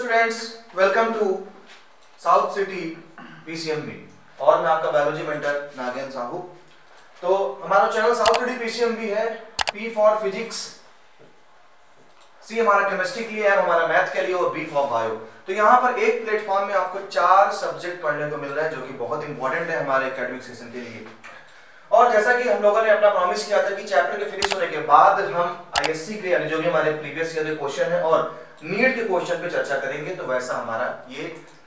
Students, welcome to South City PCMB और मैं आपका बायोलॉजी मेंटर नागेंद्र साहू। तो हमारा चैनल साउथ सिटी पीसीएमबी है। पी फॉर फिजिक्स, सी हमारा केमिस्ट्री के लिए है, हमारा मैथ के लिए, और बी फॉर बायो। तो यहाँ पर एक प्लेटफॉर्म में आपको 4 सब्जेक्ट पढ़ने को मिल रहा है जो कि बहुत इंपॉर्टेंट है हमारे एकेडमिक सेशन के लिए। और जैसा कि हम लोगों ने अपना प्रॉमिस किया था कि चैप्टर के फिनिश होने के बाद हम आईएससी के यानी जो भी हमारे प्रीवियस ईयर के क्वेश्चन है और नीट के क्वेश्चन पे चर्चा करेंगे, तो वैसा हमारा ये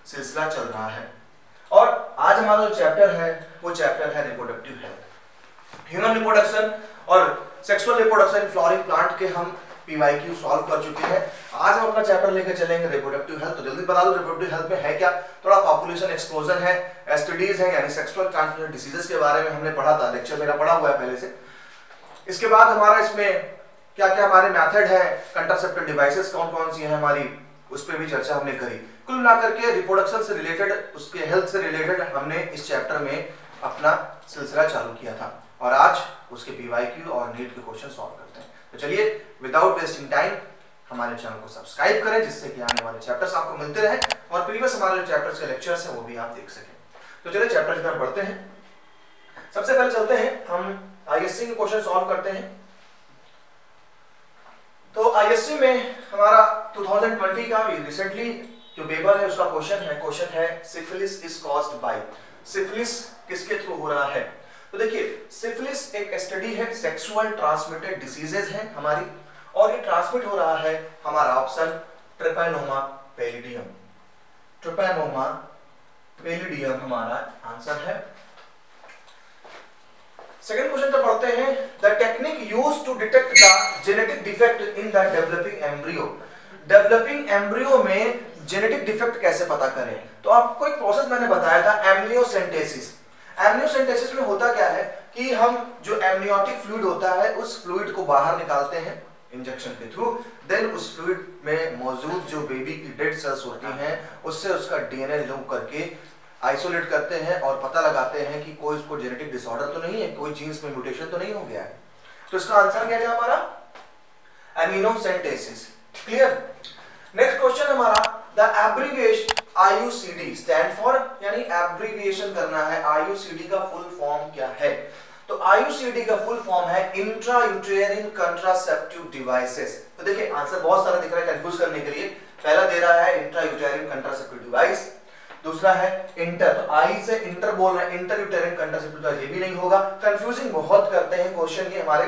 सिलसिला चल रहा है। और आज हमारा जो चैप्टर है वो चैप्टर है रिप्रोडक्टिव हेल्थ। ह्यूमन रिप्रोडक्शन और sexual reproduction in flowering plant के हम पीवाईक्यू सॉल्व कर चुके हैं। आज हम अपना चैप्टर लेकर चलेंगे रिप्रोडक्टिव हेल्थ। तो जल्दी बता दो रिप्रोडक्टिव हेल्थ में है क्या। थोड़ा पॉपुलेशन एक्सप्लोजन है, एसटीडीज है यानी सेक्सुअल ट्रांसमिटेड डिसीजेस के बारे में हमने पढ़ा था, लेक्चर मेरा पढ़ा हुआ है पहले से। इसके बाद हमारा इसमें क्या क्या हमारे मेथड है, कंट्रासेप्टिव डिवाइसेस कौन कौन सी हैं हमारी, उस पर भी चर्चा हमने करी। कुल मिलाकर के रिप्रोडक्शन से रिलेटेड, उसके हेल्थ से रिलेटेड हमने इस चैप्टर में अपना सिलसिला चालू किया था और आज उसके पीवाईक्यू और नीट के क्वेश्चन सॉल्व करते हैं। तो चलिए विदाउट वेस्टिंग टाइम हमारे चैनल को सब्सक्राइब करें जिससे कि आने वाले चैप्टर्स आपको मिलते रहे और प्रीवियस हमारे जो चैप्टर्स के लेक्चर्स हैं वो भी आप देख सकें। तो चलिए चैप्टर की तरफ बढ़ते हैं। सबसे पहले चलते हैं, हम आईएससी के क्वेश्चन सॉल्व करते हैं। तो आईएससी में हमारा 2020 का रिसेंटली जो पेपर है उसका क्वेश्चन है syphilis is caused by. Syphilis किसके थ्रू हो रहा है? तो देखिए, सिफिलिस एक एसटीडी है, सेक्सुअल ट्रांसमिटेड डिसीजेज है हमारी, और ये ट्रांसमिट हो रहा है हमारा option treponema pallidum. Treponema pallidum हमारा आंसर है। सेकंड क्वेश्चन पर पढ़ते हैं, the technique used to detect the genetic defect in the developing embryo. Developing embryo में जेनेटिक डिफेक्ट कैसे पता करें? तो आपको एक प्रोसेस मैंने बताया था, एमनियोसेंटेसिस। एमनियोसेंटेसिस में होता क्या है कि हम जो एमनियोटिक फ्लूइड होता है उस फ्लूइड को बाहर निकालते हैं इंजेक्शन के थ्रू। देन उस फ्लूइड में मौजूद जो बेबी की डेड सेल्स होती हैं उससे उसका डीएनए रिमूव करके आइसोलेट करते हैं और पता लगाते हैं कि कोई उसको जेनेटिक डिसऑर्डर तो नहीं है, कोई जीन्स में म्यूटेशन तो नहीं हो गया है। तो इसका आंसर क्या है हमारा? एमिनोसेंटेसिस। क्लियर? नेक्स्ट क्वेश्चन हमारा, the abbreviation IUCD stand for, यानी एब्रिविएशन करना है, IUCD का फुल फॉर्म क्या है? तो IUCD का फुल फॉर्म है इंट्रायूटेरिन कंट्रासेप्टिव डिवाइसेस। तो देखिए आंसर बहुत सारा दिख रहा है कंफ्यूज करने के लिए। पहला दे रहा है इंट्रायूटेरिन कंट्रासेप्टिव डिवाइस, दूसरा है इंटर, तो आई से इंटर बोल रहे हैं, इंटरयूटेरिन कंट्रासेप्टिव डिवाइस, ये भी नहीं होगा। कंफ्यूजिंग बहुत करते हैं क्वेश्चन ये हमारे,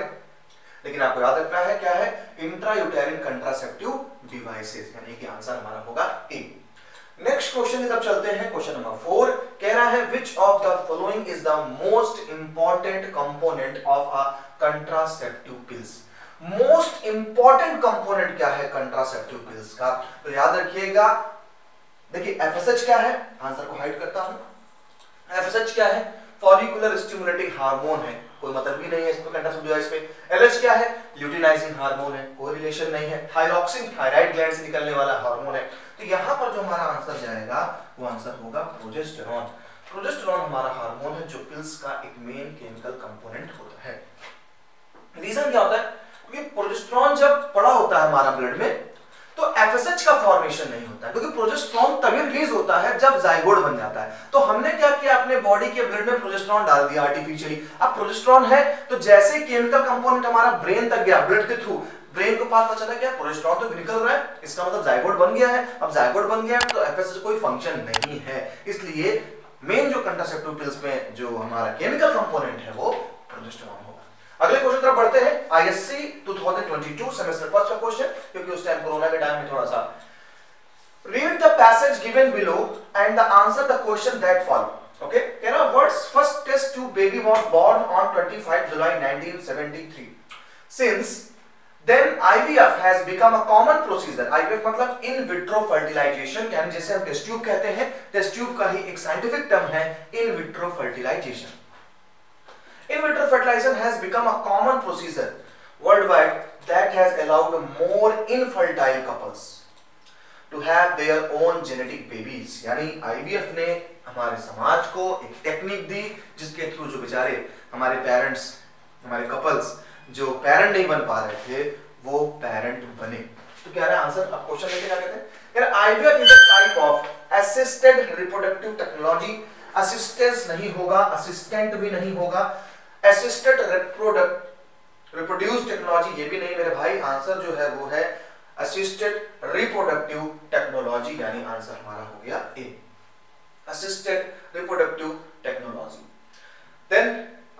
लेकिन आपको याद रखना है क्या है, इंट्रायूटेरिन कंट्रासेप्टिव डिवाइसेस, यानी कि आंसर हमारा होगा ए। नेक्स्ट क्वेश्चन की तरफ चलते हैं। क्वेश्चन नंबर 4 कह रहा है, which of the following is the most important component of a contraceptive pills. Most important component क्या है कंट्रासेप्टिव पिल्स का? तो याद रखिएगा, देखिए एफएसएच क्या है, आंसर को हाइड करता हूं। एफएसएच क्या है? फॉलिकुलर स्टिमुलेटिंग हार्मोन है, कोई मतलब भी नहीं है इसमें कंट्रासेप्टिव डिवाइस पे। एलएच क्या है? ल्यूटिनाइजिंग हार्मोन है, कोई रिलेशन नहीं है। थायरॉक्सिन थायराइड ग्लैंड से निकलने वाला हार्मोन है। तो यहां पर जो हमारा आंसर जाएगा वो आंसर होगा प्रोजेस्टेरॉन। प्रोजेस्टेरॉन हमारा हार्मोन है जो पिल्स का एक मेन केमिकल कंपोनेंट होता है। रीजन क्या होता है? क्योंकि प्रोजेस्टेरॉन जब पड़ा होता है हमारा ब्लड में तो एफएसएच का फॉर्मेशन नहीं होता है, क्योंकि प्रोजेस्टेरॉन तभी रिलीज होता है जब जाइगोट बन जाता है। तो हमने क्या किया, अपने बॉडी के ब्लड में प्रोजेस्टेरॉन डाल दिया आर्टिफिशियली। अब प्रोजेस्टेरॉन है तो जैसे केमिकल कंपोनेंट हमारा ब्रेन तक गया, ब्लड के थ्रू ब्रेन को पास चला गया, प्रोजेस्टेरॉन तो निकल रहा है, इसका मतलब जाइगोट बन गया है। अब जाइगोट बन गया तो एफएसएच कोई फंक्शन नहीं है, इसलिए मेन जो कंट्रासेप्टिव पिल्स में जो हमारा केमिकल कंपोनेंट है वो प्रोजेस्टेरॉन होगा। अगले क्वेश्चन तरफ बढ़ते हैं। आईएससी 2022 सेमेस्टर फर्स्ट का क्वेश्चन, क्योंकि उस टाइम कोरोना के टाइम में थोड़ा सा। Read the passage given below and the answer the question that follow. Okay, कह रहा world's first test tube baby was born on 25 July 1973। Since then IVF has become a common procedure। IVF मतलब इन vitro fertilisation, यानी जैसे हम test tube कहते हैं, test tube का ही एक साइंटिफिक टर्म है in vitro fertilisation. In vitro fertilization has become a common procedure worldwide that has allowed more infertile couples to have their own genetic babies। यानी IVF ने हमारे समाज को एक टेक्निक दी जिसके थ्रू जो बेचारे हमारे पेरेंट्स, हमारे कपल्स जो पेरेंट नहीं बन पा रहे थे वो पेरेंट बने। तो क्या है आंसर? अब क्वेश्चन लेके क्या कहते हैं, यार IVF is a type of assisted reproductive technology, assistance नहीं होगा, असिस्टेंट भी नहीं होगा, असिस्टेड रिप्रोड्यूस टेक्नोलॉजी ये भी नहीं मेरे भाई, आंसर जो है वो है असिस्टेड रिप्रोडक्टिव टेक्नोलॉजी, यानी आंसर हमारा हो गया ए, असिस्टेड रिप्रोडक्टिव टेक्नोलॉजी। देन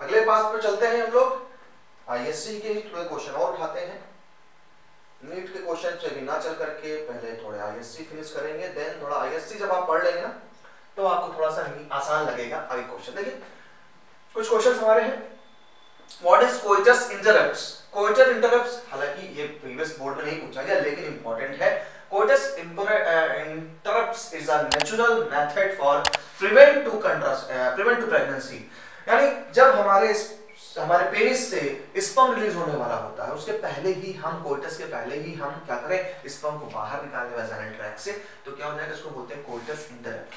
अगले पास पे चलते हैं हम लोग, आईएससी के थोड़े क्वेश्चन और उठाते हैं, नीट के क्वेश्चन से भी ना चल करके पहले थोड़े आईएससी फिनिश करेंगे, देन थोड़ा आईएससी जब आप पढ़ लेंगे ना तो आपको थोड़ा सा आसान लगेगा आगे क्वेश्चन। देखिए कुछ क्वेश्चन हमारे हैं, what is coitus interrupts, coitus interrupts, हालांकि ये प्रीवियस बोर्ड में नहीं पूछा गया लेकिन इंपॉर्टेंट है, coitus interruptus is a natural method for prevent to pregnancy, यानी जब हमारे पेनिस से स्पर्म रिलीज होने वाला होता है उसके पहले ही हम, कोइटस के पहले ही हम क्या करें, स्पर्म को बाहर निकालने वाजाइनल ट्रैक्ट से, तो क्या हो जाएगा, इसको बोलते हैं कोइटस इंटरप्ट।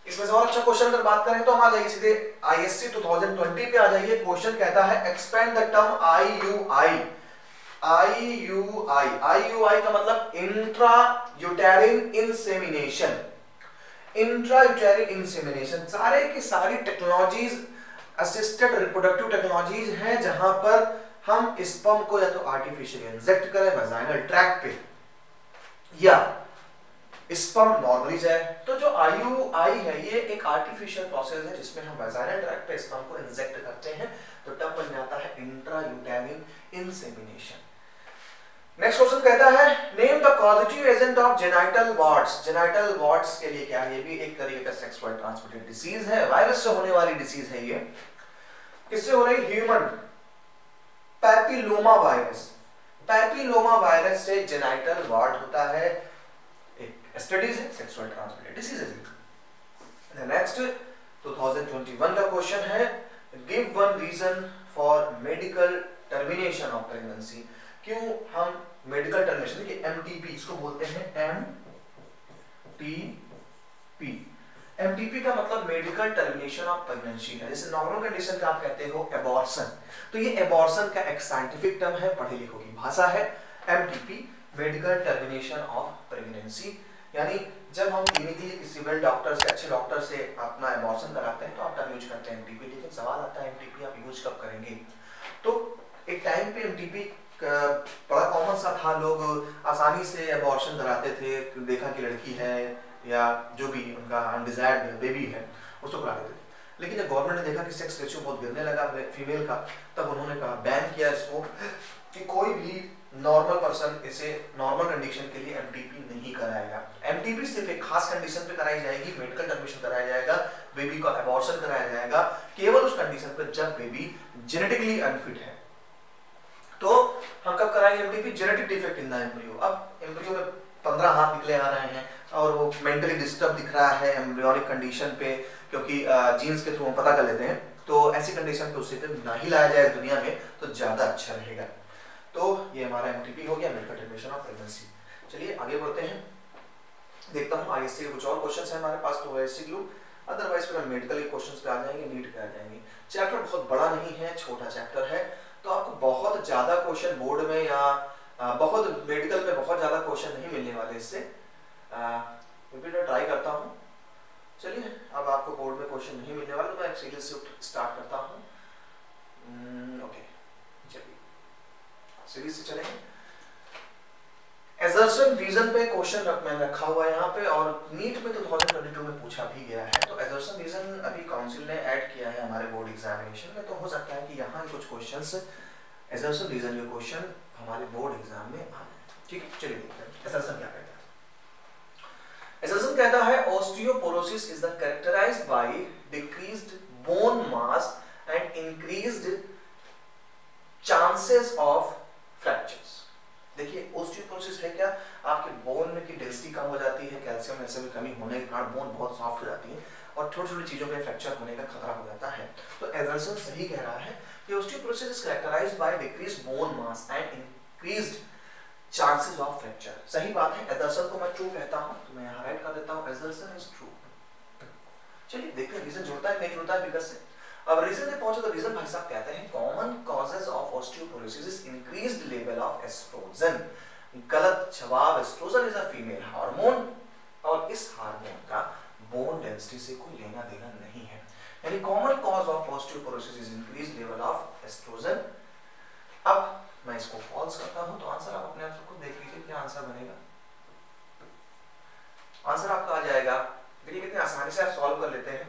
इसमें से और अच्छा क्वेश्चन अगर बात करें तो हम आ जाइए सीधे आईएससी 2020 पे आ जाइए। क्वेश्चन कहता है expand the term IUI, IUI का मतलब intra uterine insemination, intra uterine insemination, सारे की सारी टेक्नोलॉजीज असिस्टेड रिप्रोडक्टिव टेक्नोलॉजीज हैं जहां पर हम स्पर्म को या तो आर्टिफिशियली इंजेक्ट करें वाजाइनल ट्रैक्ट पे या स्पर्म नॉर्मली जाए, तो जो आईयूआई है ये एक आर्टिफिशियल प्रोसेस है जिसमें हम वाजाइनल ट्रैक्ट पे स्पर्म को इंजेक्ट करते हैं, तो टर्म बन जाता है intra uterine insemination. Next question कहता है name the causative agent of genital warts, genital warts के लिए क्या है, ये भी एक तरीके का सेक्सुअल ट्रांसमिटेड डिसीज है, वायरस से होने वाली डिसीज है ये, किससे हो रही, human papilloma virus, papilloma virus से जेनाइटल वार्ट होता है, एक स्टडीज है, सेक्सुअल ट्रांसमिटेड डिसीज है। नेक्स्ट 2021 का क्वेश्चन है give one reason for medical termination of pregnancy, क्यों हम मेडिकल टर्मिनेशन, देखिए एमटीपी इसको बोलते हैं, एमटीपी, एमटीपी का मतलब मेडिकल टर्मिनेशन ऑफ प्रेगनेंसी है, जैसे नॉर्मल कंडीशन का आप कहते हो एबॉर्शन, तो ये एबॉर्शन का एक साइंटिफिक टर्म है, पढ़े लिखों की भाषा है, MTP medical termination of pregnancy, यानी जब हम क्लिनिकली किसी वेल डॉक्टर से, अच्छे डॉक्टर से अपना एबॉर्शन कराते हैं तो आप टर्म यूज करते हैं एमटीपी, लेकिन सवाल आता है एमटीपी आप यूज कब करेंगे, तो एक टाइम पे एमटीपी बड़ा कॉमन सा था, लोग आसानी से एबॉर्शन कराते थे, देखा कि लड़की है या जो भी उनका अनडिजायर्ड बेबी है उसको करा देते थे, लेकिन जब गवर्नमेंट ने देखा कि सेक्स रेशियो बहुत गिरने लगा फीमेल का, तब उन्होंने कहा बैन किया इसको कि कोई भी नॉर्मल पर्सन इसे नॉर्मल कंडीशन के लिए एमटीपी नहीं कराएगा, एमटीपी सिर्फ एक खास कंडीशन पे कराई जाएगी, मेडिकल टर्मिनेशन कराया जाएगा, बेबी का एबॉर्शन कराया जाएगा केवल उस कंडीशन पे जब बेबी जेनेटिकली अनफिट है, तो हम कब कराएंगे MTP, genetic defect in the embryo, अब एम्ब्रियो में 15 हाथ निकले आ रहे हैं और वो मेंटली डिस्टर्ब दिख रहा है एम्ब्रियोनिक कंडीशन पे, क्योंकि जीन्स के थ्रू हम पता कर लेते हैं, तो ऐसी कंडीशन पे उसे ना ही लाया जाए दुनिया में तो ज्यादा अच्छा रहेगा। तो ये हमारा एमटीपी हो गया, मेडिकल टर्मिनेशन ऑफ प्रेगनेंसी। चलिए आगे बढ़ते हैं, देखता हूँ आईएससी के कुछ और क्वेश्चंस हैं हमारे पास, तो आईएससी ग्लू, अदरवाइज फिर हम मेडिकल के क्वेश्चंस पे आ जाएंगे, नीट पे आ जाएंगे। चैप्टर बहुत बड़ा नहीं है, छोटा चैप्टर है, तो आपको बहुत ज्यादा क्वेश्चन बोर्ड में या बहुत मेडिकल में बहुत ज्यादा क्वेश्चन नहीं मिलने वाले इससे, मैं ट्राई करता हूँ। चलिए अब आपको बोर्ड में क्वेश्चन नहीं मिलने वाले तो मैं एक सीरीज से स्टार्ट करता हूँ। ओके चलिए सीरीज से चलेंगे। एजर्सन रीजन पे क्वेश्चन मैंने रखा हुआ है यहाँ पे, और नीट में 2022 में पूछा भी गया है, तो एजर्सन रीजन अभी काउंसिल ने ऐड किया है हमारे बोर्ड एग्जामिनेशन में, तो हो सकता है कि यहाँ कुछ क्वेश्चंस एजर्सन रीजन के क्वेश्चन हमारे बोर्ड एग्जाम में आ जाए। ठीक है चलिए देखते हैं एजर्सन क्या कहता है। एजर्सन कहता है osteoporosis is the characterised by decreased bone mass and increased chances of fractures. देखिए ओस्टियोपोरोसिस है क्या, आपके बोन में की डेंसिटी कम हो जाती है, कैल्शियम ऐसे में कमी होने के कारण बोन बहुत सॉफ्ट हो जाती है और छोटी छोटी चीजों पे फ्रैक्चर होने का खतरा हो जाता है। तो एजर्सन सही कह रहा है कि osteoporosis is characterised by decreased bone mass and increased chances of fracture. सही बात है, एजर्सन को मैं ट्रू कहता हूं, तो मैं यहां राइट कर देता हूं एजर्सन इज ट्रू। चलिए देखते हैं रीजन जुड़ता है नहीं जुड़ता है फिगर से। अब रीजन पे पहुंचे तो रीजन भाई साहब कहते हैं common causes of osteoporosis is increased level of estrogen, गलत जवाब, estrogen is a female hormone और इस हार्मोन का बोन डेंसिटी से कोई लेना देना नहीं है। यानी common cause of osteoporosis is increase level of oestrogen. अब मैं इसको फॉल्स करता हूं तो आंसर आप अपने आप खुद देख लीजिए क्या आंसर बनेगा। आंसर आपका आ जाएगा, देखिए कितने आसानी से आप सॉल्व कर लेते हैं।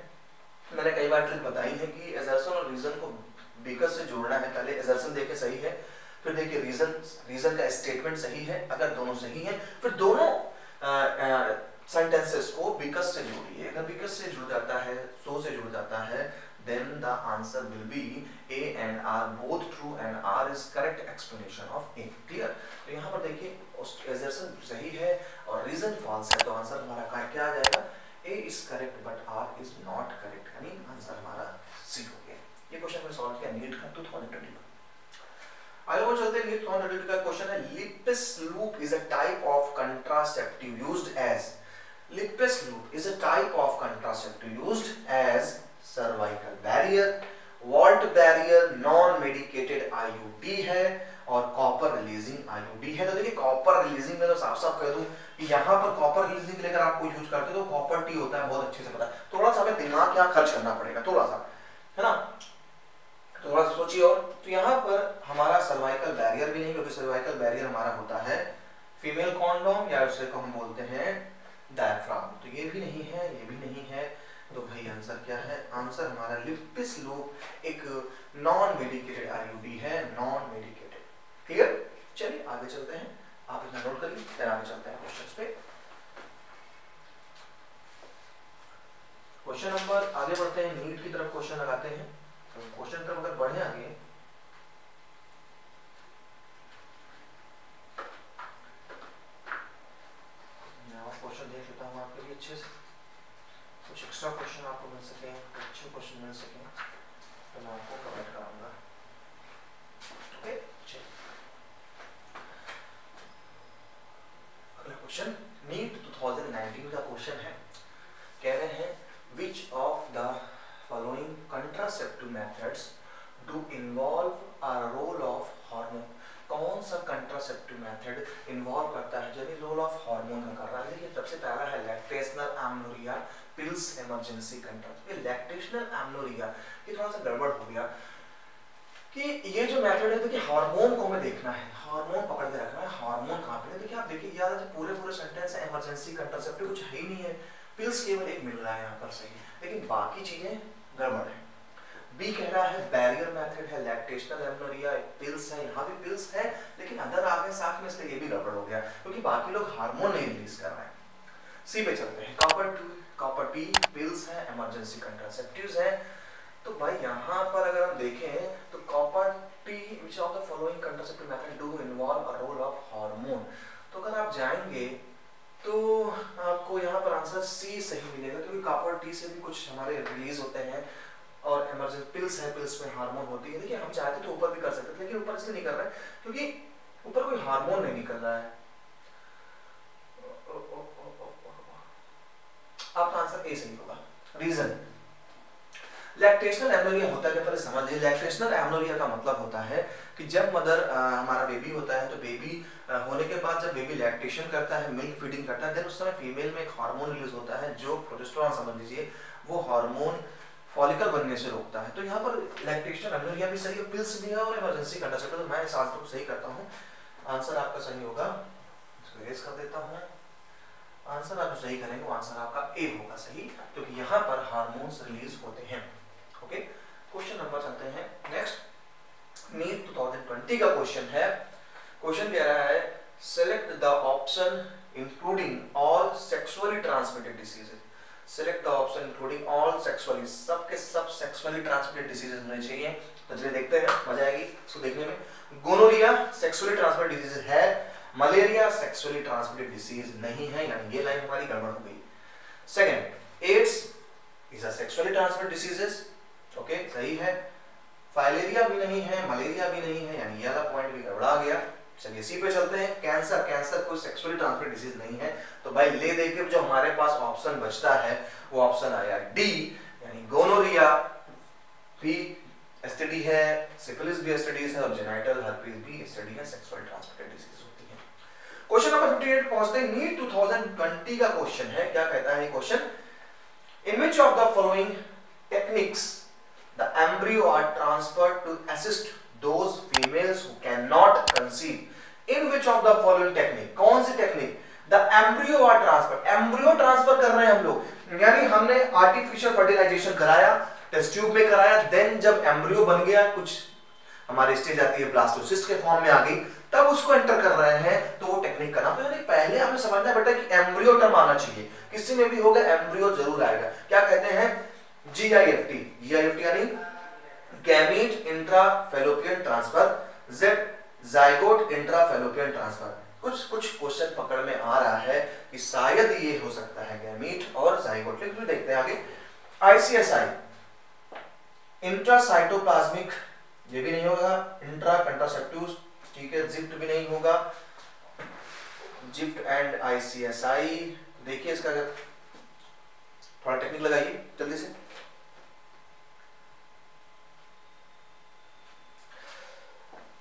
मैंने कई बार ट्रिक बताई है कि एजर्सन और रीजन को बिकॉज से जोड़ना है। पहले एजर्सन देखे सही है, फिर देखिए रीजन का स्टेटमेंट सही है। अगर दोनों सही हैं फिर दोनों सेंटेंसेस को बिकॉज से जोड़िए। अगर बिकॉज से जुड़ जाता है, सो से जुड़ जाता है, then the answer will be A and R both true and R is correct explanation of A. Clear? तो यहाँ पर देखिए assertion सही है और reason false है, तो आंसर हमारा क्या आ जाएगा? A is correct but R is not correct, यानी आंसर हमारा C हो गया। ये क्वेश्चन में सॉल्व किया नीट का 2022। आगे बढ़ चलते हैं। 2022 का क्वेश्चन है Lippes loop is a type of contraceptive used as. Lippes loop is a type of contraceptive used as cervical barrier, vault barrier, non medicated IUD है और कॉपर रिलीजिंग आईयूडी है। तो देखिए कॉपर रिलीजिंग में तो साफ साफ कह दूं कि यहाँ पर कॉपर रिलीजिंग लेकर आपको यूज करते तो कॉपर टी होता है, बहुत अच्छे से पता है। थोड़ा सा हमें दिमाग यहाँ खर्च करना पड़ेगा, थोड़ा सा, है ना, थोड़ा सा सोचिए। और तो यहाँ पर हमारा सर्वाइकल बैरियर भी नहीं, क्योंकि सर्वाइकल बैरियर हमारा होता है फीमेल कॉन्डोम या उसे को हम बोलते हैं डायफ्राम। तो ये भी नहीं है, ये भी नहीं है, तो भाई आंसर क्या है? आंसर हमारा लिपिस लूप एक नॉन मेडिकेटेड आईयूडी है, नॉन मेडिकेटेड। क्लियर? चलिए आगे चलते हैं, आप इसमें नोट करिए, फिर आगे चलते हैं क्वेश्चंस पे। क्वेश्चन नंबर आगे बढ़ते हैं, नीट की तरफ क्वेश्चन लगाते हैं। तो क्वेश्चन तरफ अगर बढ़े आगे, क्वेश्चन देख लेता हूँ आपके लिए अच्छे से, कुछ एक्स्ट्रा क्वेश्चन आपको मिल सके, अच्छे क्वेश्चन मिल सके तो मैं आपको कमेंट कराऊंगा। ओके, चलिए अगला क्वेश्चन नीट 2019 का क्वेश्चन है। कह रहे हैं which of the following contraceptive methods do involve a role of hormone। कौन सा कंट्रासेप्टिव मेथड इन्वॉल्व करता है, यानी रोल ऑफ हार्मोन का कर रहा है। देखिए सबसे पहला है lactational amenorrhoea pills emergency contraceptive. Lactational amenorrhoea ये थोड़ा सा गड़बड़ हो गया कि ये जो मेथड है, देखिए हार्मोन को हमें देखना है, हार्मोन पकड़ के रखना है। हार्मोन कहाँ पे है? देखिए आप देखिए यार पूरे सेंटेंस है इमरजेंसी कंट्रासेप्टिव कुछ है ही नहीं है, पिल्स केवल एक मिल रहा है यहाँ पर सही, लेकिन बाकी चीजें गड़बड़ है। बी कह रहा है बैरियर मेथड है, लैक्टेशनल एमनोरिया पिल्स है, यहाँ भी पिल्स है लेकिन अदर आ गए साथ में, इसलिए ये भी गड़बड़ हो गया क्योंकि बाकी लोग हार्मोन नहीं रिलीज कर रहे हैं। सी पे चलते हैं, कॉपर टी पिल्स है, इमरजेंसी कंट्रासेप्टिव्स है। तो भाई यहाँ पर अगर हम देखें तो copper T which of the following contraceptive method do involve a role of hormone. तो अगर आप जाएंगे तो आपको यहाँ पर आंसर सी सही मिलेगा, क्योंकि कॉपर टी से भी कुछ हमारे रिलीज होते हैं और इमरजेंसी पिल्स है, पिल्स में हार्मोन होती है। देखिए हम चाहते तो ऊपर भी कर सकते थे, लेकिन ऊपर इसलिए नहीं कर रहे हैं क्योंकि ऊपर कोई हार्मोन नहीं निकल रहा है। आपका आंसर ए सही होगा। रीजन लैक्टेशनल एमनोरिया होता है, पहले समझ लीजिए। लैक्टेशनल एमनोरिया का मतलब होता है कि जब मदर हमारा बेबी होता है तो बेबी होने के बाद जब बेबी लैक्टेशन करता है, मिल्क फीडिंग करता है, देन उस समय फीमेल में एक हार्मोन रिलीज होता है जो प्रोजेस्टेरोन समझ लीजिए, वो हार्मोन फॉलिकल बनने से रोकता है। तो यहाँ पर लैक्टेशनल एमनोरिया भी सही है, पिल्स भी है और इमरजेंसी कंट्रासेप्टिव। तो मैं इस आंसर को सही करता हूँ, आंसर आपका सही होगा। इसको इरेज कर देता हूँ, आंसर आप जो सही करेंगे वो आंसर आपका ए होगा सही, क्योंकि यहाँ पर हार्मोन्स रिलीज होते हैं। ओके, क्वेश्चन नंबर चलते हैं नेक्स्ट। नीट 2020 का क्वेश्चन है। क्वेश्चन कह रहा है select the option including all sexually transmitted diseases. Select the option including all sexually, सब के सब सेक्सुअली ट्रांसमिटेड डिसीजेज होने चाहिए। तो चलिए देखते हैं, मजा आएगी इसको देखने में। गोनोरिया सेक्सुअली ट्रांसमिटेड डिसीज है, मलेरिया सेक्सुअली ट्रांसमिटेड डिसीज नहीं है, यानी ये लाइन हमारी गड़बड़ हो गई। Second, AIDS is a sexually transmitted diseases, okay सही है। फाइलेरिया भी नहीं है, मलेरिया भी नहीं है, यानी ये वाला पॉइंट भी गड़बड़ा गया। चलिए सी पे चलते हैं। कैंसर कोई सेक्सुअली ट्रांसमिटेड डिसीज नहीं है, तो भाई ले देके जो हमारे पास ऑप्शन बचता है वो ऑप्शन आया डी, यानी गोनोरिया भी एसटीडी है, सिफिलिस भी एसटीडी है और जेनिटल हर्पीज भी एसटीडी है, सेक्सुअली ट्रांसमिटेड डिसीज होती है। क्वेश्चन नंबर 58 पहुंचते हैं। नीट 2020 का क्वेश्चन है। क्या कहता है ये question? In which of the following techniques the embryo are transferred to assist those females who can not conceive. In which of the following technique, कौन सी technique? The embryo are transfer, embryo transfer कर रहे हैं हम लोग, यानी हमने artificial fertilisation कराया, टेस्ट ट्यूब में कराया, देन जब एम्ब्रियो बन गया, कुछ हमारी स्टेज आती है ब्लास्टोसिस्ट के फॉर्म में आ गई, तब उसको एंटर कर रहे हैं, तो वो टेक्निक का नाम। तो यानी पहले हमें समझना बेटा कि एम्ब्रियो टर्म आना चाहिए, किसी में भी होगा एम्ब्रियो जरूर आएगा। क्या कहते हैं? GIFT, GIFT यानी gamete intrafallopian transfer, Z zygote intrafallopian transfer. कुछ क्वेश्चन पकड़ में आ रहा है कि शायद ये हो सकता है गैमीट और जाइगोट, लेकिन देखते हैं आगे। ICSI इंट्रासाइटोप्लाज्मिक, ये भी नहीं होगा। इंट्रा कंट्रासेप्टिव, ठीक है, जिप्ट भी नहीं होगा। जिप्ट एंड ICSI, देखिए इसका थोड़ा टेक्निक लगाइए जल्दी से।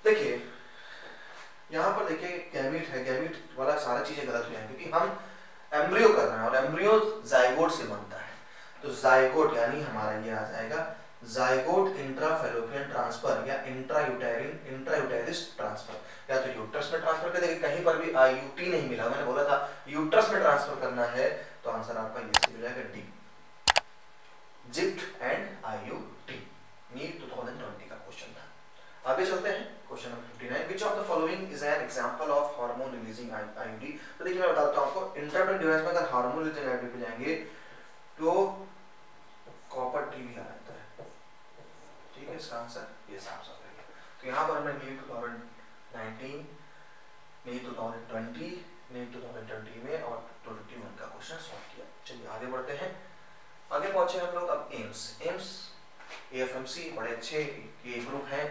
देखिए यहां पर देखिए गैमीट है, गैमीट वाला सारा चीजें गलत हो जाएंगी क्योंकि हम एम्ब्रियो कर रहे हैं और एम्ब्रियो जाइगोट से बनता है। तो जाइगोट यानी हमारा ये आ जाएगा जाइगोट इंट्राफैलोपियन ट्रांसफर या इंट्रायूटेरिस ट्रांसफर, या तो यूट्रस में ट्रांसफर कर देंगे। कहीं पर भी IUT नहीं मिला, मैंने बोला था यूट्रस में ट्रांसफर करना है, तो आंसर आपका ये मिल जाएगा D, जिप्ट एंड IUT। नीट 2020 का क्वेश्चन था। आगे चलते हैं question number 59। Which of the following is an example of hormone releasing IUD। तो देखिए मैं बताता हूं आपको, इंट्रायूटेरिन डिवाइस में अगर हार्मोन रिलीजिंग IUD पे जाएंगे तो कॉपर T भी आ जाता है, ठीक है, इसका आंसर ये साफ साफ है। तो यहाँ पर हमने नीट 2019, नीट 2020, नीट 2020 में और 2021 का क्वेश्चन सॉल्व किया। चलिए आगे बढ़ते हैं। आगे पहुंचे हम लोग अब एम्स AFMC, बड़े अच्छे ये ग्रुप हैं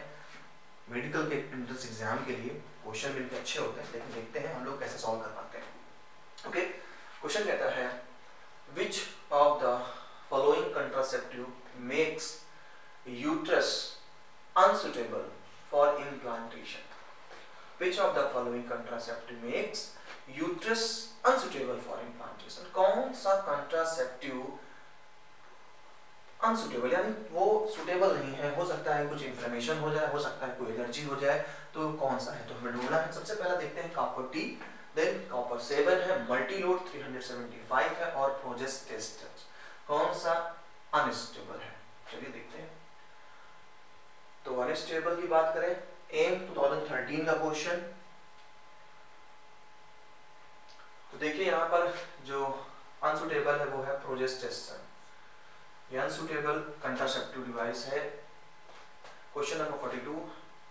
मेडिकल के एंट्रेंस एग्जाम के लिए। क्वेश्चन भी इनके अच्छे होते हैं, लेकिन देखते हैं हम लोग कैसे सॉल्व कर पाते हैं। ओके, क्वेश्चन कहता है which of the following contraceptive makes uterus unsuitable for implantation। Which of the following contraceptive makes uterus unsuitable for implantation। कौन सा contraceptive unsuitable यानी वो suitable नहीं है, हो सकता है कुछ inflammation हो जाए, हो सकता है कोई एलर्जी हो जाए, तो कौन सा है? तो हमें ढूंढना है। सबसे पहला देखते हैं कॉपर T, देन कॉपर 7 है, मल्टीलोड 375 है और प्रोजेस्टेस्टेरोन। कौन सा अनस्टेबल है? चलिए देखते हैं। तो अनस्टेबल की बात करें, एम 2013 का क्वेश्चन, तो देखिए यहाँ पर जो अनसुटेबल है वो है प्रोजेस्टेस्टेरोन। ये अनसुटेबल कंट्रासेप्टिव डिवाइस है। Question number 42,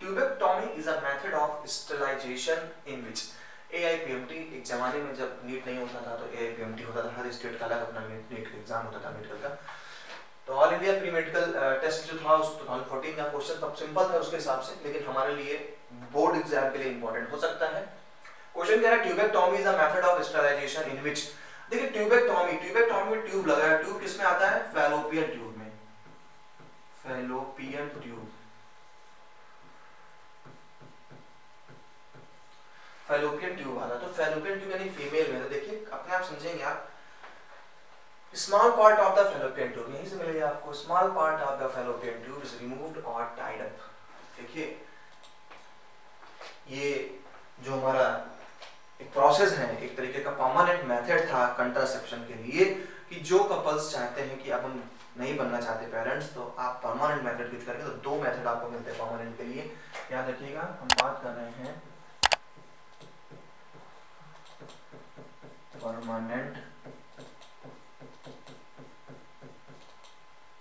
tubectomy is a method of sterilisation in which. AIPMT, एक जमाने में जब नीट नहीं होता था तो AIPMT होता था, हर स्टेट का अलग अपना नीट का एग्जाम होता था मेडिकल का। तो all India pre medical test जो था उस 2014 का क्वेश्चन तब सिंपल था उसके हिसाब से, लेकिन हमारे लिए बोर्ड एग्जाम के लिए इंपॉर्टेंट हो सकता है। क्वेश्चन कह रहा है tubectomy is a method of sterilisation in which. देखिए ट्यूबेक्टोमी में ट्यूब लगा है, ट्यूब किस में आता है? फैलोपियन ट्यूब में, फैलोपियन ट्यूब, फैलोपियन ट्यूब आता है। तो फैलोपियन ट्यूब यानी फीमेल में, तो देखिए अपने आप समझेंगे आप, small part of the fallopian tube, यहीं से मिलेगा आपको, small part of the fallopian tube is removed और टाइड अप। देखिए ये जो हमारा एक प्रोसेस है, एक तरीके का परमानेंट मेथड था कंट्रासेप्शन के लिए, कि जो कपल्स चाहते हैं कि अब हम नहीं बनना चाहते पेरेंट्स, तो आप परमानेंट मेथड यूज करेंगे। तो दो मेथड आपको मिलते हैं परमानेंट के लिए, याद रखिएगा। हम बात कर रहे हैं परमानेंट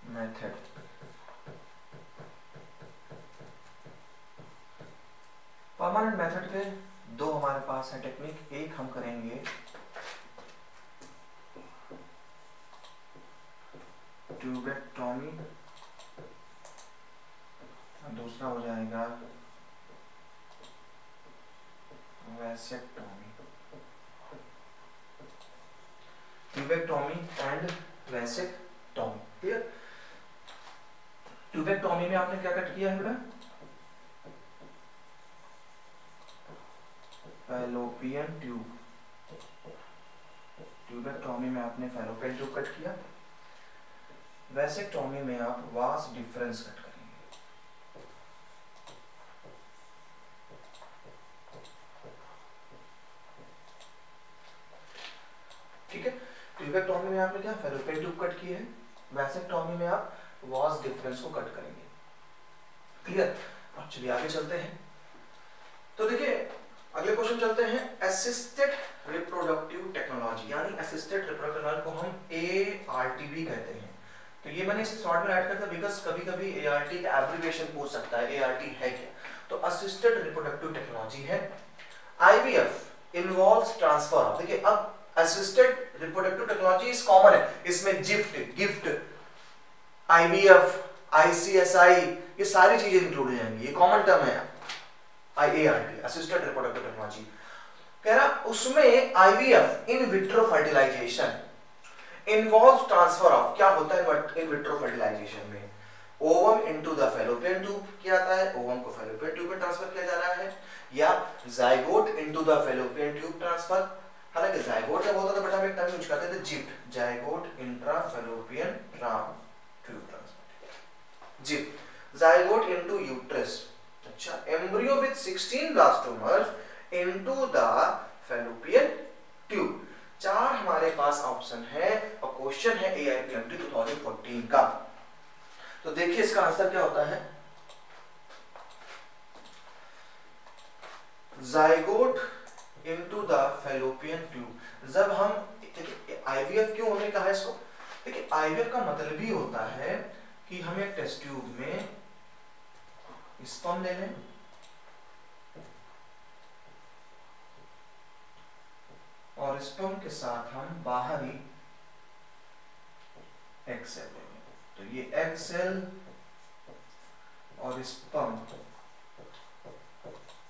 मेथड। परमानेंट मेथड के दो हमारे पास है टेक्निक। एक हम करेंगे ट्यूबेक्टोमी, दूसरा हो जाएगा vasectomy. Tubectomy and vasectomy, clear? Tubectomy में आपने क्या कट किया है बेटा? फैलोपियन ट्यूब, ट्यूबेक्टोमी में आपने फैलोपियन ट्यूब कट किया, वैसेक्टोमी में आप वास डिफरेंस कट करेंगे। ठीक है, ट्यूबेक्टोमी में आपने क्या फैलोपियन ट्यूब कट की है, वैसेक्टोमी में आप वास डिफरेंस को कट करेंगे। क्लियर? अब चलिए आगे चलते हैं। तो देखिए अगले क्वेश्चन चलते हैं, असिस्टेड रिप्रोडक्टिव टेक्नोलॉजी, यानी असिस्टेड रिप्रोडक्टिव टेक्नोलॉजी को हम ARTB कहते हैं। तो ये मैंने इसे शॉर्ट में ऐड करता बिकॉज कभी-कभी ART का एब्रिविएशन पूछ सकता है, ART है क्या? तो असिस्टेड रिप्रोडक्टिव टेक्नोलॉजी है। IVF इन्वॉल्व्स ट्रांसफर ऑफ, देखिए अब असिस्टेड रिप्रोडक्टिव टेक्नोलॉजी इस कॉमन है, इसमें गिफ्ट, IVF, ICSI ये सारी चीजें इंक्लूड हो जाएंगी, ये कॉमन टर्म है। ART असिस्टेड रिप्रोडक्टिव टेक्नोलॉजी कह रहा उसमें IVF in vitro fertilisation involves transfer of, क्या होता है इन विट्रो फर्टिलाइजेशन में, ovum into the fallopian tube, क्या आता है ओवम को फैलोपियन ट्यूब में ट्रांसफर किया जा रहा है, या zygote into the fallopian tube transfer. हालांकि जाइगोट जब होता था बेटा हम एक टर्म यूज करते थे ZIFT, zygote intra fallopian tube transfer, ZIFT, zygote into uterus. अच्छा, embryo with 16 blastomeres into the fallopian tube. चार हमारे पास ऑप्शन है और क्वेश्चन है AIPMT 2014 का। तो देखिए इसका आंसर क्या होता है, zygote into the fallopian tube. जब हम IVF क्यों हमने कहा इसको, देखिए IVF का मतलब ही होता है कि हम एक टेस्ट ट्यूब में स्पर्म ले लें और स्पर्म के साथ हम बाहरी एग सेल लेंगे। तो ये एग सेल और स्पर्म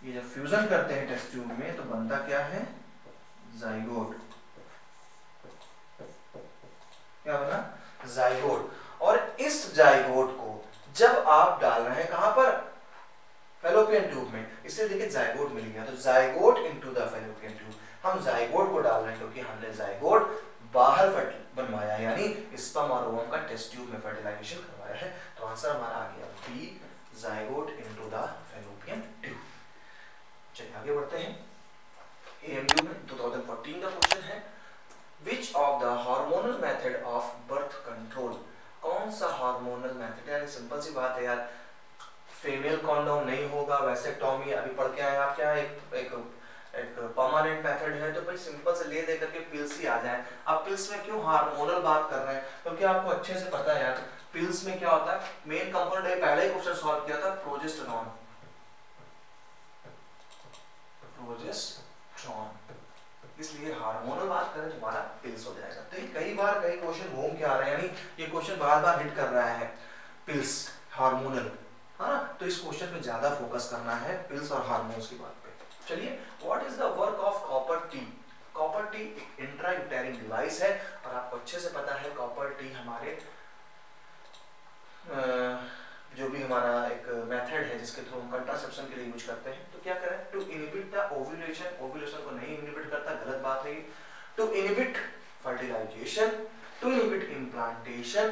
ये जब फ्यूजन करते हैं टेस्ट ट्यूब में तो बनता क्या है, जाइगोट। क्या बना, जाइगोट। और इस जाइगोट को जब आप डाल रहे हैं कहां पर, फैलोपियन ट्यूब में, इससे देखिए जाइगोट मिल गया, तो zygote into the fallopian tube. हम जाइगोट को डाल रहे हैं क्योंकि हमने जाइगोट बाहर बनवाया, यानी स्पर्म और ओवम का टेस्ट ट्यूब में फर्टिलाइजेशन करवाया है। तो आंसर हमारा आ गया B, zygote into the fallopian tube. चलिए आगे बढ़ते हैं। AMU में 2014 का क्वेश्चन है, which of the hormonal method of birth control, कौन सा हार्मोनल मेथड, यानी सिंपल सी बात है यार, फीमेल कॉन्डोम नहीं होगा, वैसेक्टोमी अभी पढ़ के आए आप, क्या एक परमानेंट मेथड है, तो भाई सिंपल से ले दे करके पिल्स ही आ जाए। अब पिल्स में क्यों हार्मोनल बात कर रहे हैं, क्योंकि आपको अच्छे से पता है यार पिल्स में क्या होता है, मेन कंपोनेंट पहले ही क्वेश्चन सॉल्व किया था, प्रोजेस्टेरॉन, इसलिए हार्मोनल बात करें तो हमारा पिल्स हो जाएगा। तो ये कई बार कई क्वेश्चन घूम के आ रहे हैं, यानी ये क्वेश्चन बार बार हिट कर रहा है, पिल्स हार्मोनल, है ना, तो इस क्वेश्चन पे ज्यादा फोकस करना है पिल्स और हार्मोन्स की बात पे। चलिए, what is the work of copper T. Copper T एक इंट्रायूटेरिन डिवाइस है और आपको अच्छे से पता है कॉपर टी हमारे जो भी हमारा एक मेथड है जिसके थ्रू हम कंट्रासेप्शन के लिए यूज करते हैं। तो क्या करें, to inhibit the ovulation, ovulation को नहीं इनहिबिट करता, गलत बात है। To inhibit fertilisation, to inhibit implantation,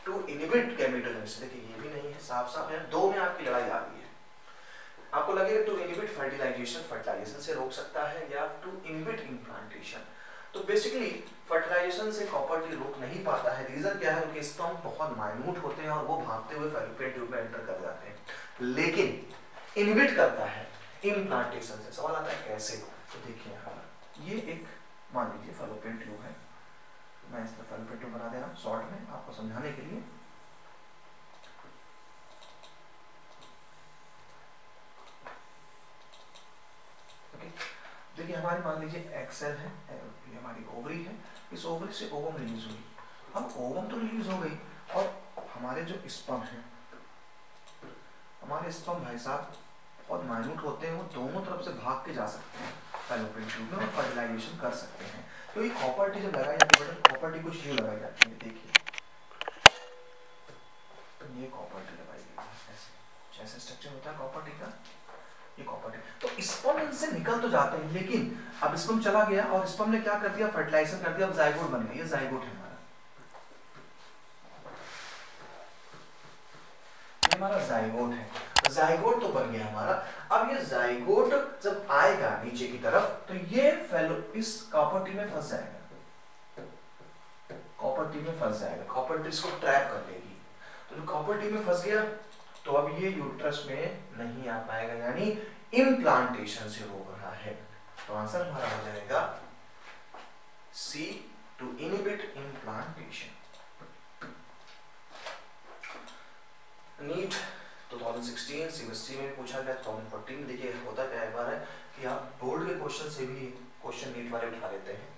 to inhibit gametogenesis, देखिए ये भी नहीं है, साफ साफ है, दो में आपकी लड़ाई आ गई है। आपको लगेगा टू इनहिबिट फर्टिलाइजेशन, फर्टिलाइजेशन से रोक सकता है, या टू इनहिबिट इम्प्लांटेशन। तो बेसिकली फर्टिलाइजेशन से कॉपर टी रोक नहीं पाता है। रीजन क्या है, उनके स्पर्म बहुत माइन्यूट होते हैं और वो भागते हुए फैलोपियन ट्यूब में एंटर कर जाते हैं, लेकिन इनहिबिट करता है इम्प्लांटेशन से। सवाल आता है कैसे, तो देखिए यहाँ ये एक मान लीजिए फैलोपियन ट्यूब है, मैं इसमें फैलोपियन ट्यूब बना दे रहा हूँ शॉर्ट में आपको समझाने के लिए। देखिए हमारी मान लीजिए एक्सेल है, ये हमारी ओवरी है, इस ओवरी से ओवम रिलीज हुई। अब ओवम तो रिलीज हो गई और हमारे जो स्पर्म है, हमारे स्पर्म भाई साहब बहुत माइन्यूट होते हैं, वो दोनों तरफ से भाग के जा सकते हैं फैलोपियन ट्यूब में और फर्टिलाइजेशन कर सकते हैं। तो ये कॉपर टी जब लगाई जाती है, कॉपर टी कुछ यूं लगाई जाती है, देखिए ये कॉपर टी लगाई गई है, ऐसे जैसे स्ट्रक्चर होता है कॉपर टी का, ये कॉपर टी। तो स्पर्म इनसे निकल तो जाते हैं, लेकिन अब स्पर्म चला गया और स्पर्म ने क्या कर दिया, फर्टिलाइजेशन कर दिया, अब जाइगोट बन गया। ये जाइगोट है हमारा, ये हमारा जाइगोट है। जाइगोट तो बन गया हमारा। अब ये जाइगोट जब आएगा नीचे की तरफ तो ये फेलो इस कॉपर टी में फंस जाएगा, कॉपर टी में फंस जाएगा, कॉपर टी इसको ट्रैप कर लेगी। तो जो कॉपर टी में फंस गया तो अब ये यूट्रस में नहीं आ पाएगा, यानी इम्प्लांटेशन से रोक रहा है। तो आंसर हमारा हो जाएगा C, to inhibit implantation. NEET 2016 CBSE में पूछा गया, 2014 में देखिए होता क्या है बार है कि आप बोर्ड के क्वेश्चन से भी क्वेश्चन नीट वाले उठा लेते हैं।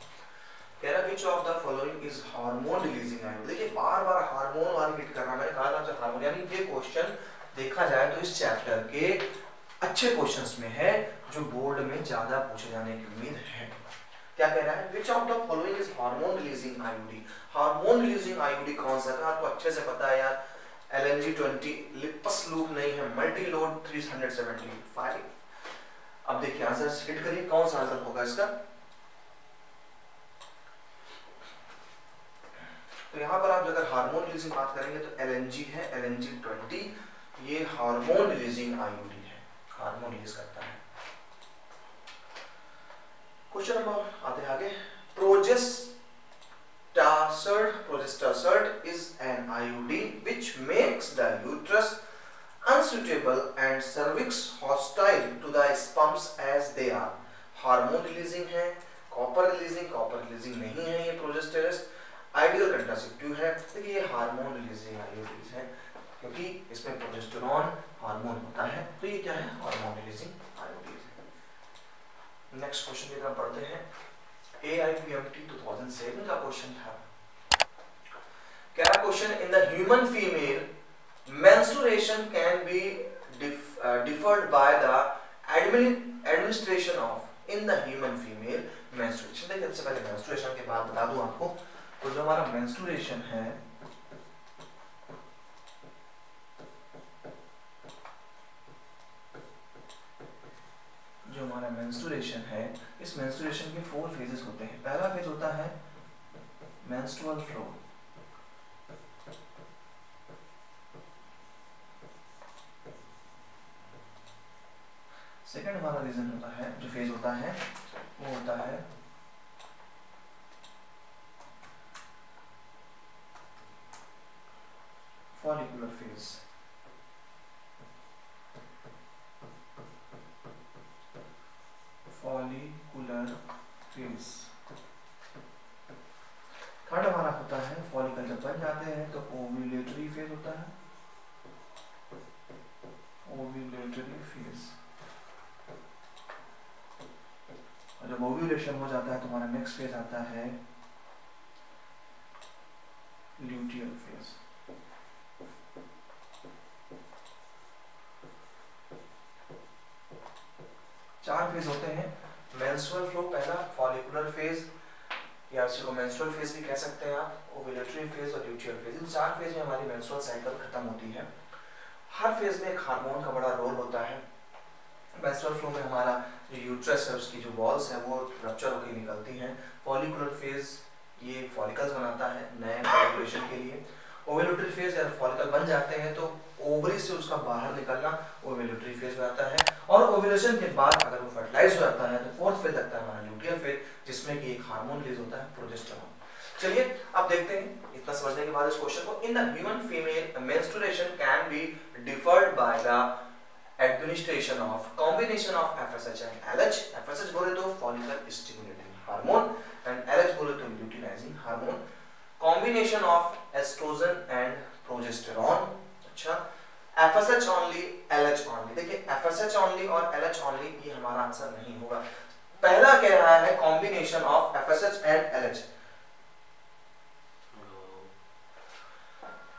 कह रहा which of the following is hormone releasing iodine. देखिए बार-बार हार्मोन वाला हिट करना, मैंने कहा था आपसे हार्मोन, यानी ये क्वेश्चन देखा जाए तो इस चैप्टर के अच्छे क्वेश्चंस में है जो बोर्ड में ज्यादा पूछे जाने की उम्मीद है। क्या कह रहा है, which of the following is hormone releasing iodine. Hormone releasing iodine कौन सा था, आपको अच्छे से पता है यार, LNG20, लिपस लूप नहीं है, मल्टी लोड 375। अब देखिए आंसर हिट करिए, कौन सा आंसर होगा इसका। तो यहाँ पर आप अगर हार्मोन रिलीजिंग बात करेंगे तो LNG है, LNG20, ये हार्मोन रिलीजिंग आयोडीन है, हार्मोन रिलीज करता है। क्वेश्चन नंबर आते आगे। Progesterone is an iodine which makes the uterus unsuitable and cervix hostile to the sperms as they are. Hormone releasing है, कॉपर रिलीजिंग नहीं है, ये प्रोजेस्टेरस आइडियल कंट्रासेप्टिव है। देखिए ये हार्मोन रिलीजिंग आयोडीन है क्योंकि इसमें प्रोजेस्टेरोन हार्मोन होता है, तो ये क्या है, हार्मोन रिलीजिंग आयोडीन है। नेक्स्ट क्वेश्चन की तरफ पढ़ते हैं। AIPMT 2007 का क्वेश्चन था। क्या question, in the human female menstruation can be deferred by the administration of, in the human female menstruation। देखिए सबसे पहले menstruation के बाद बता दूं आपको, तो जो हमारा menstruation है इस menstruation के 4 phases होते हैं। पहला फेज होता है menstrual flow, सेकेंड हमारा रीजन होता है, जो फेज होता है वो होता है follicular phase. Follicular phase. Third हमारा होता है फॉलिकल जब बन जाते हैं तो ओव्यूलेटरी फेज होता है, ओव्यूलेटरी फेज। और जब ओव्यूलेशन हो जाता है तो हमारा नेक्स्ट फेज आता है ल्यूटियल फेज। चार फेज होते हैं। मेंस्ट्रुअल फ्लो पहला, फॉलिकुलर फेज या इसको मेंस्ट्रुअल फेज भी कह सकते हैं आप, ओव्यूलेटरी फेज और ल्यूटियल फेज। इन चार फेज में हमारी मेंस्ट्रुअल साइकिल खत्म होती है। हर फेज में एक हार्मोन का बड़ा रोल होता है। मेंस्ट्रुअल फ्लो में हमारा जो यूट्रस है उसकी जो वॉल्स है वो रप्चर होकर निकलती हैं। फॉलिकुलर फेज ये फॉलिकल्स बनाता है नए ओव्यूलेशन के लिए। ओव्यूलेटरी फेज या फॉलिकल बन जाते हैं तो ओवरी से उसका बाहर निकलना ओव्यूलेटरी फेज में आता है। और ओव्यूलेशन के बाद अगर वो फर्टिलाइज हो जाता है तो फोर्थ फेज लगता है हमारा ल्यूटियल फेज, जिसमें कि एक हार्मोन रिलीज होता है प्रोजेस्टेरोन। चलिए अब देखते हैं इतना समझने के बाद इस क्वेश्चन को। In the human female menstruation can be deferred by the administration of combination of FSH and LH। FSH बोले तो follicle stimulating hormone and LH बोले तो luteinizing hormone। combination of estrogen and progesterone। अच्छा, FSH only, LH only। देखिए FSH only और LH only ये हमारा answer नहीं होगा। पहला कह रहा है combination of FSH and LH,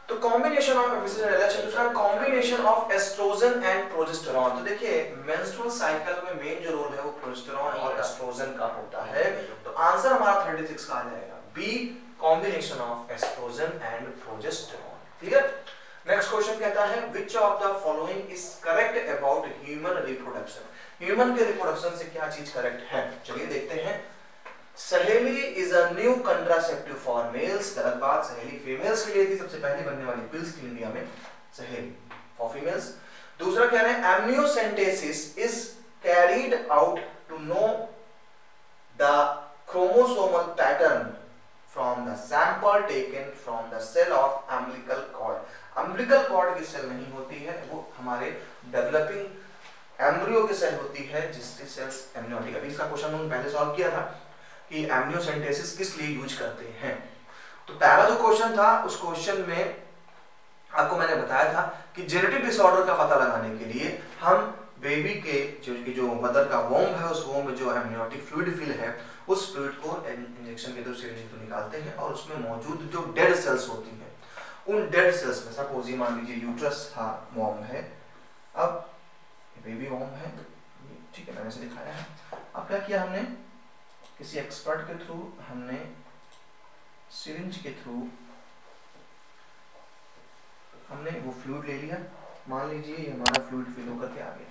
तो combination of FSH and LH। दूसरा combination of estrogen and progesterone. तो देखिए मेंस्ट्रुअल साइकिल में मेन जो रोल है वो प्रोजेस्टेरोन और एस्ट्रोजन का होता है, तो आंसर हमारा 36 का आ जाएगा B, combination of estrogen and progesterone. Clear. Next question कहता है which of the following is correct about human reproduction, human के रिप्रोडक्शन से क्या चीज करेक्ट है। चलिए देखते हैं। Saheli is a new contraceptive for males, गलत बात, सहेली फीमेल्स के लिए थी, सबसे पहले बनने वाली पिल्स थी इंडिया में सहेली फॉर फीमेल्स। दूसरा क्या है, amniocentesis is carried out to know the chromosomal pattern from the sample taken from the cell of umbilical cord। umbilical cord की सेल नहीं होती है, वो हमारे डेवलपिंग एम्ब्रियो की सेल होती है जिससे सेल्स एमनियोटिक। अभी इसका क्वेश्चन हमने पहले सॉल्व किया था कि एमनियोसेंटेसिस किस लिए यूज करते हैं। तो पहला जो क्वेश्चन था उस क्वेश्चन में आपको मैंने बताया था कि जेनेटिक डिसऑर्डर का पता लगाने के लिए हम बेबी के जो मदर का वोम है उस वोम में जो एमनियोटिक फ्लूइड फिल है उस फ्लूइड को इंजेक्शन के थ्रू सिरिंज से निकालते हैं और उसमें मौजूद जो डेड सेल्स होती हैं उन डेड सेल्स में, सपोज ये मान लीजिए यूट्रस था, वोम है, अब बेबी वोम है, ठीक है मैंने इसे दिखाया है। अब क्या किया हमने, किसी एक्सपर्ट के थ्रू हमने सिरिंज के थ्रू हमने वो फ्लूइड ले लिया, मान लीजिए ये हमारा फ्लूइड फिल होकर के आ गया,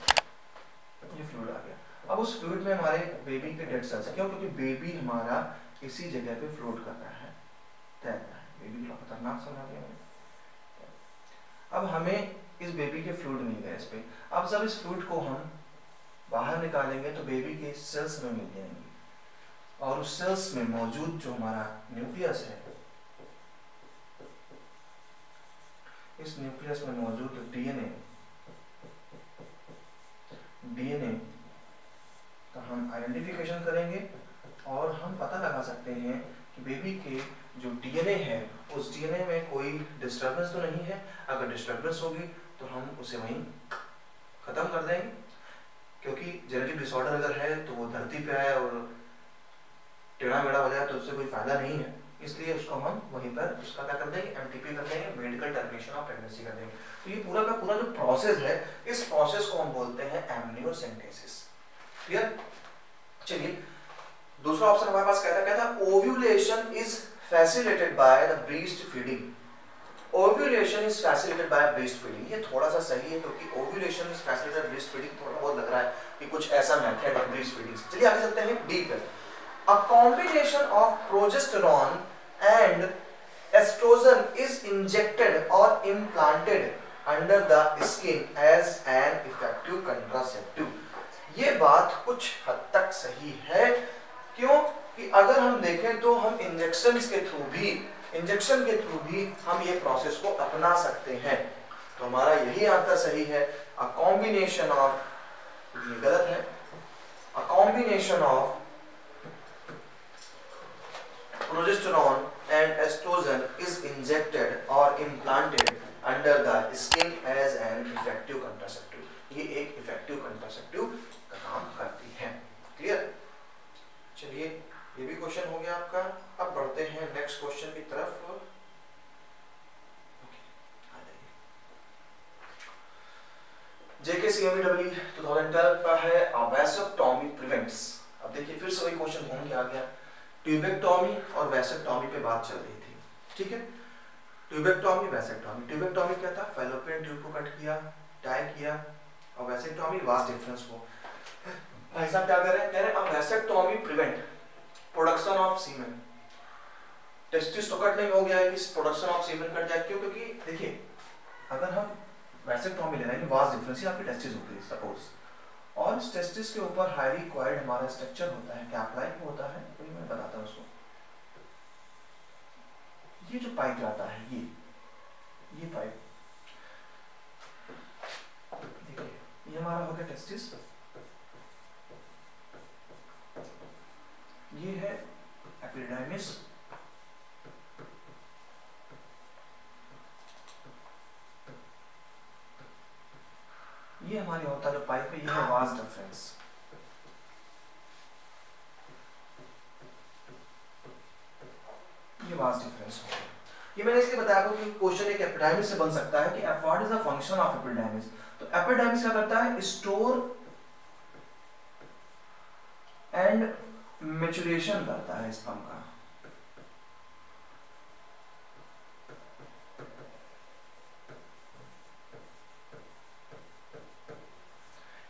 ये फ्लूइड आ गया। अब उस फ्लूइड में हमारे बेबी के डेड सेल्स, क्यों, क्योंकि बेबी हमारा इसी जगह पे फ्लोट कर रहा है, तैर रहा है, बेबी थोड़ा खतरनाक समझा दिया मैंने। अब हमें इस बेबी के फ्लूइड मिल गया इस पे, अब जब इस फ्लूइड को हम बाहर निकालेंगे तो बेबी के सेल्स में मिल जाएंगे और उस सेल्स में मौजूद जो हमारा न्यूक्लियस है, इस न्यूक्लियस में मौजूद डीएनए का हम आइडेंटिफिकेशन करेंगे और हम पता लगा सकते हैं कि बेबी के जो डीएनए है उस डीएनए में कोई डिस्टर्बेंस तो नहीं है। अगर डिस्टर्बेंस होगी तो हम उसे वहीं खत्म कर देंगे, क्योंकि जेनेटिक डिसऑर्डर अगर है तो वो धरती पे है और टेढ़ा मेढ़ा हो जाए तो उससे कोई फायदा नहीं है, इसलिए उसको हम वहीं पर उसका क्या कर देंगे, एमटीपी कर देंगे, मेडिकल टर्मिनेशन ऑफ प्रेगनेंसी कर देंगे। तो ये पूरा का पूरा जो प्रोसेस है इस प्रोसेस को हम बोलते हैं एमनियोसेंटेसिस। क्लियर। चलिए दूसरा ऑप्शन हमारे पास कहता ovulation is facilitated by the breast feeding. Ovulation is facilitated bye breast feeding, ये थोड़ा सा सही है क्योंकि ovulation is facilitated breast feeding थोड़ा बहुत लग रहा है कि कुछ ऐसा मेथड है ब्रेस्ट फीडिंग। चलिए आगे चलते हैं डी पर। A combination of progesterone and estrogen is injected or implanted under the skin as an effective contraceptive। ये बात कुछ हद तक सही है, क्यों कि अगर हम देखें तो हम इंजेक्शन के थ्रू भी हम ये प्रोसेस को अपना सकते हैं। तो हमारा यही आंसर सही है, a combination of, ये गलत है, a combination of progesterone and estrogen is injected or implanted under the skin as an effective contraceptive। ये एक इफेक्टिव कंट्रासेप्टिव का काम करती है। क्लियर। चलिए ये भी क्वेश्चन हो गया आपका। अब बढ़ते हैं नेक्स्ट क्वेश्चन की तरफ। जेकेसीएमईडब्ल्यू 2012 का है, वैसेक्टॉमी प्रिवेंट्स। अब देखिए फिर से वही क्वेश्चन घूम के आ गया। ट्यूबेक्टॉमी और वैसेक्टॉमी पे बात चल रही थी, ठीक है। ट्यूबेक्टॉमी वैसेक्टॉमी, ट्यूबेक्टॉमी क्या था, फैलोपियन ट्यूब को कट किया, टाई किया, और वैसेक्टॉमी वास्ट डिफरेंस को। भाई साहब क्या कह रहे हैं, vasectomy prevent production of semen. Testis तो कट नहीं हो गया है कि प्रोडक्शन ऑफ सीमेन कट जाए, क्यों, क्योंकि देखिए अगर हम वैसेक्टॉमी ले रहे हैं, वास्ट डिफरेंस आपकी टेस्टिस होती है सपोज, और इस टेस्टिस के ऊपर हाईली कॉइल्ड हमारा स्ट्रक्चर होता है, कैप लाइक होता है, तो मैं बताता हूँ उसको। ये जो पाइप जाता है, ये पाइप, देखिए ये हमारा हो गया टेस्टिस, ये है एपिडिडाइमिस, ये हमारी होता है जो पाइप है, ये है वास डिफरेंस। ये वास डिफरेंस हो गया। ये मैंने इसलिए बताया कि क्वेश्चन एक एपिडाइमिस से बन सकता है कि what is the function of epididymis. तो एपिडाइमिस क्या करता है, स्टोर एंड मैच्योरेशन करता है स्पर्म का।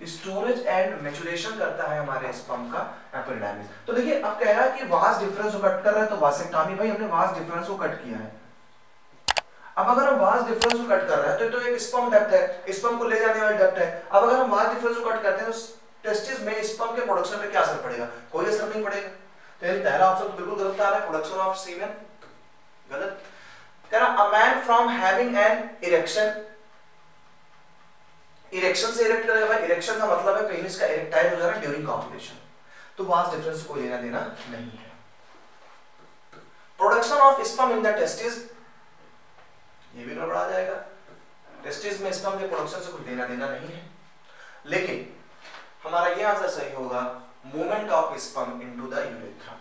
स्टोरेज एंड मैच्योरेशन करता है हमारे स्पर्म का एपिडर्मिस। तो देखिए अब कह रहा है कि वास डिफरेंस को कट कर रहा है, तो वासेक्टॉमी भाई हमने वास डिफरेंस को कट किया है। अब अगर हम वास डिफरेंस को कट कर रहे हैं तो एक स्पर्म डक्ट है, स्पर्म को ले जाने वाली डक्ट है। अब अगर हम वास डिफरेंस को कट करते हैं तो टेस्टिस में स्पर्म के प्रोडक्शन पे क्या असर पड़ेगा? कोई असर नहीं पड़ेगा। तो ये पहला ऑप्शन तो बिल्कुल गलत आ रहा है, प्रोडक्शन ऑफ सीमेन गलत। कह रहा a man from having an erection, erection से इरेक्ट करेगा भाई, इरेक्शन का मतलब है पेनिस का इरेक्टाइल हो जाना ड्यूरिंग कॉपुलेशन, तो वास डिफरेंस को लेना देना नहीं है। Production of sperm in the testis, ये भी गड़बड़ा जाएगा, टेस्टिस में स्पर्म के प्रोडक्शन से कुछ लेना देना नहीं है। लेकिन हमारा ये आंसर सही होगा, movement of sperm into the urethra,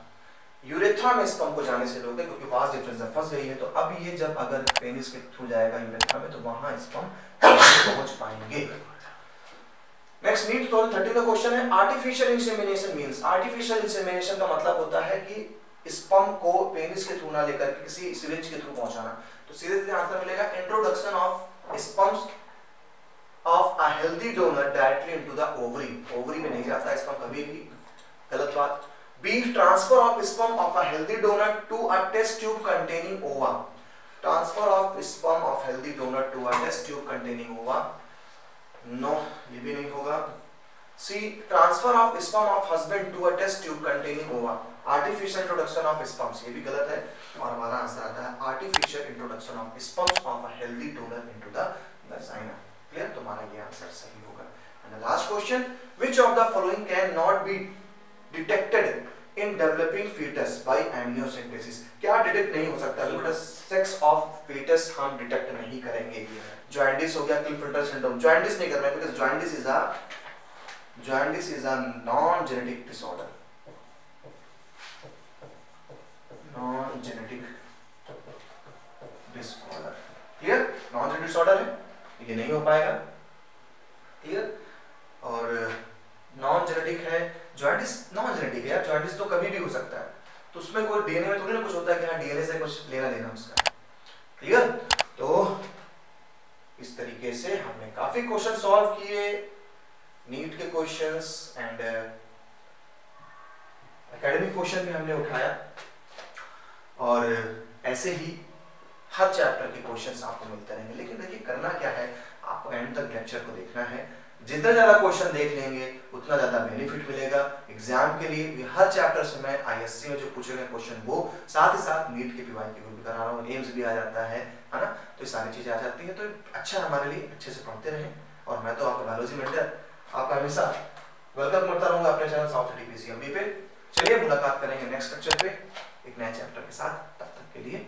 urethra में स्पर्म को जाने से रोके, क्योंकि वास डिफरेंस फंस गई है। तो अब ये जब अगर पेनिस के थ्रू जाएगा यूरेथ्रा में तो वहां स्पर्म पहुंच पाएंगे। नेक्स्ट नीट 2013 का क्वेश्चन है, artificial insemination means, artificial insemination का मतलब होता है कि स्पर्म को पेनिस के थ्रू ना लेकर के किसी सिरिंज के थ्रू पहुंचाना। तो सीधे सीधे आंसर मिलेगा introduction of sperms of a healthy donor directly into the ovary, ovary में नहीं जाता स्पर्म कभी भी, गलत बात। B transfer of sperm of a healthy donor to a test tube containing ova, transfer of sperm of healthy donor to a test tube containing ova, no ये भी नहीं होगा। C transfer of sperm of husband to a test tube containing ova, artificial introduction of sperms, ये भी गलत है। और हमारा आंसर आता है artificial introduction of sperms of a healthy donor into the vagina. Clear? तुम्हारा ये आंसर सही होगा। And the last question, which of the following can not be detected in developing foetus by amniocentesis, क्या detect नहीं हो सकता बेटा? Sex of foetus हम डिटेक्ट नहीं करेंगे। जॉन्डिस हो गया, क्लिफ्टर सिंड्रोम, जॉन्डिस नहीं करना है because jaundice is a non genetic disorder, non genetic disorder. Clear? Non genetic disorder है, ये नहीं हो पाएगा। क्लियर? और नॉन जेनेटिक है, जॉन्डिस नॉन जेनेटिक है, जॉन्डिस तो कभी भी हो सकता है, तो उसमें कोई डीएनए में थोड़ी ना कुछ होता है कि हाँ डीएनए से कुछ लेना देना उसका। क्लियर? तो इस तरीके से हमने काफी क्वेश्चन सॉल्व किए, नीट के क्वेश्चंस एंड एकेडमिक क्वेश्चन भी हमने उठाया, और ऐसे ही हर चैप्टर के क्वेश्चंस आपको मिलते रहेंगे। लेकिन देखिए करना क्या है, आपको एंड तक लेक्चर को देखना है, जितना ज्यादा क्वेश्चन देख लेंगे उतना ज्यादा बेनिफिट मिलेगा एग्जाम के लिए। हर चैप्टर से मैं आईएससी में जो पूछे गए क्वेश्चन वो, साथ ही साथ नीट के पीवाई की भी करा रहा हूँ, एम्स भी आ जाता है ना, तो ये सारी चीजें आ जाती है। तो अच्छा हमारे लिए अच्छे से पढ़ते रहें, और मैं तो आपका बायोलॉजी मेंटर आपका हमेशा वेलकम करता रहूंगा अपने चैनल साउथ टीपीसीएमबी पे। चलिए मुलाकात करेंगे नेक्स्ट लेक्चर पे एक नए चैप्टर के साथ, तब तक के लिए